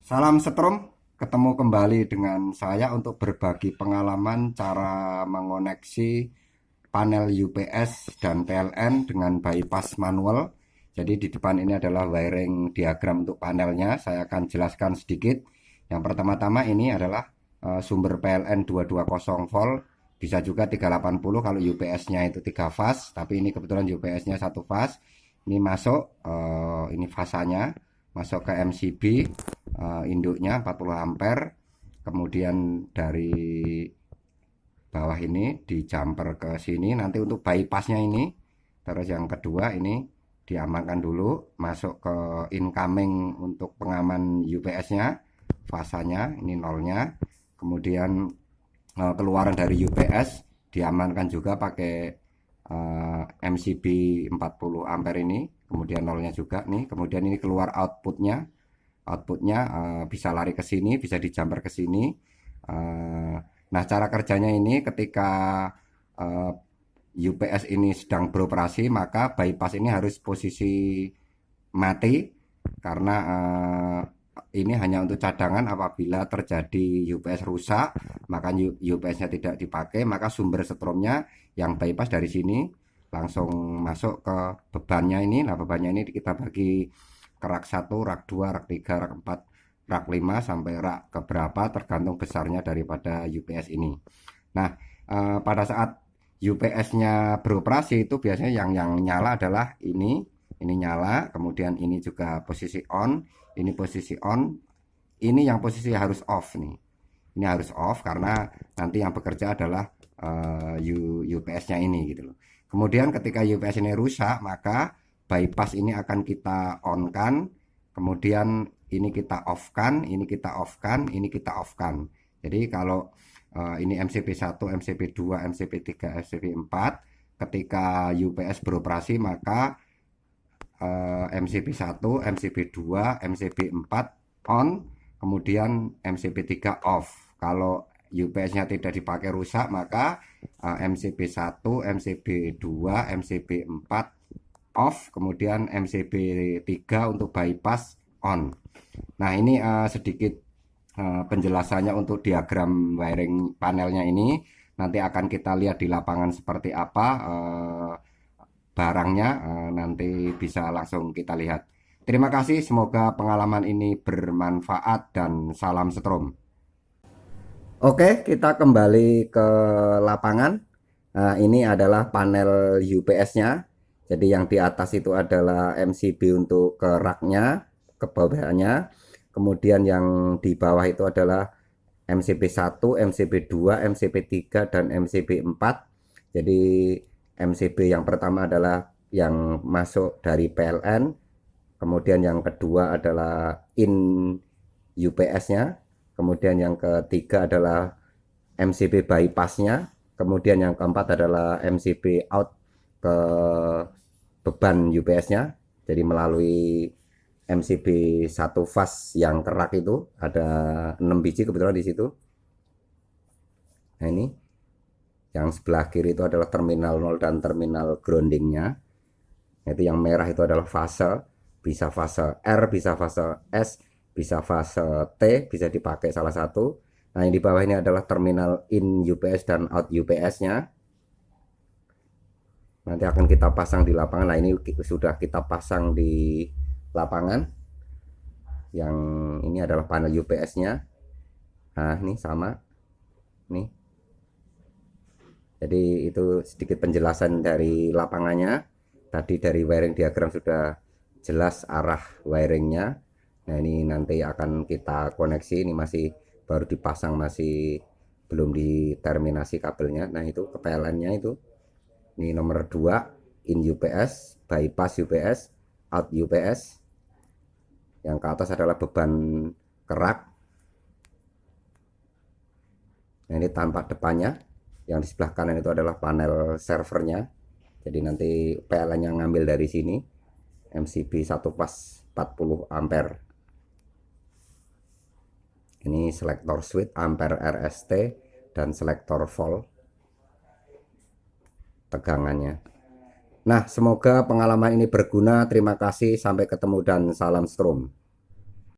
Salam setrum, ketemu kembali dengan saya untuk berbagi pengalaman cara mengoneksi panel UPS dan PLN dengan bypass manual. Jadi di depan ini adalah wiring diagram untuk panelnya. Saya akan jelaskan sedikit. Yang pertama-tama ini adalah sumber PLN 220 volt, bisa juga 380 kalau UPS-nya itu 3 fase, tapi ini kebetulan UPS-nya 1 fase. Ini masuk, ini fasanya masuk ke MCB, induknya 40 ampere. Kemudian dari bawah ini di jumper ke sini nanti untuk bypassnya ini. Terus yang kedua ini diamankan dulu, masuk ke incoming untuk pengaman UPS-nya, fasanya ini nolnya. Kemudian keluaran dari UPS diamankan juga pakai MCB 40 ampere ini, kemudian nolnya juga nih. Kemudian ini keluar outputnya bisa lari ke sini, bisa di jumper ke sini. Nah, cara kerjanya ini ketika UPS ini sedang beroperasi, maka bypass ini harus posisi mati karena ini hanya untuk cadangan. Apabila terjadi UPS rusak, maka UPS-nya tidak dipakai, maka sumber setrumnya yang bypass dari sini langsung masuk ke bebannya ini. Nah, bebannya ini kita bagi ke rak 1, rak 2, rak 3, rak 4, rak 5 sampai rak keberapa tergantung besarnya daripada UPS ini. Nah, pada saat UPS-nya beroperasi itu biasanya yang nyala adalah ini nyala, kemudian ini juga posisi on, ini posisi on, ini yang posisi harus off nih. Ini harus off karena nanti yang bekerja adalah UPS-nya ini gitu loh. Kemudian ketika UPS ini rusak, maka bypass ini akan kita on-kan, kemudian ini kita off-kan, ini kita off-kan, ini kita off-kan. Jadi kalau ini MCP1, MCP2, MCP3, MCP4, ketika UPS beroperasi maka MCP1, MCP2, MCP4 on, kemudian MCP3 off. Kalau UPS-nya tidak dipakai rusak, maka MCP1, MCP2, MCP4 off, kemudian MCP3 untuk bypass on. Nah, ini sedikit penjelasannya untuk diagram wiring panelnya ini. Nanti akan kita lihat di lapangan seperti apa barangnya, nanti bisa langsung kita lihat. Terima kasih, semoga pengalaman ini bermanfaat dan salam setrum. Oke, kita kembali ke lapangan. Nah, ini adalah panel UPS-nya. Jadi yang di atas itu adalah MCB untuk ke raknya, ke bawahnya. Kemudian yang di bawah itu adalah MCB1, MCB2, MCB3, dan MCB4. Jadi MCB yang pertama adalah yang masuk dari PLN. Kemudian yang kedua adalah in UPS-nya. Kemudian yang ketiga adalah MCB bypass-nya. Kemudian yang keempat adalah MCB out ke beban UPS-nya. Jadi melalui MCB 1 fase yang kerak itu ada 6 biji kebetulan di situ. Nah, ini yang sebelah kiri itu adalah terminal 0 dan terminal groundingnya. Itu yang merah itu adalah fase, bisa fase R, bisa fase S, bisa fase T, bisa dipakai salah satu. Nah, yang di bawah ini adalah terminal in UPS dan out UPS-nya. Nanti akan kita pasang di lapangan. Nah, ini sudah kita pasang di lapangan. Yang ini adalah panel UPS-nya. Nah, ini sama. Nih. Jadi itu sedikit penjelasan dari lapangannya. Tadi dari wiring diagram sudah jelas arah wiringnya. Nah, ini nanti akan kita koneksi. Ini masih baru dipasang, masih belum diterminasi kabelnya. Nah, itu ke PLN-nya itu. Ini nomor 2, in UPS, bypass UPS, out UPS. Yang ke atas adalah beban kerak. Nah, ini tampak depannya. Yang di sebelah kanan itu adalah panel servernya. Jadi nanti PLN yang ngambil dari sini. MCB 1 pas 40 ampere. Ini selektor switch ampere RST dan selektor volt tegangannya. Nah, semoga pengalaman ini berguna. Terima kasih, sampai ketemu dan salam strom.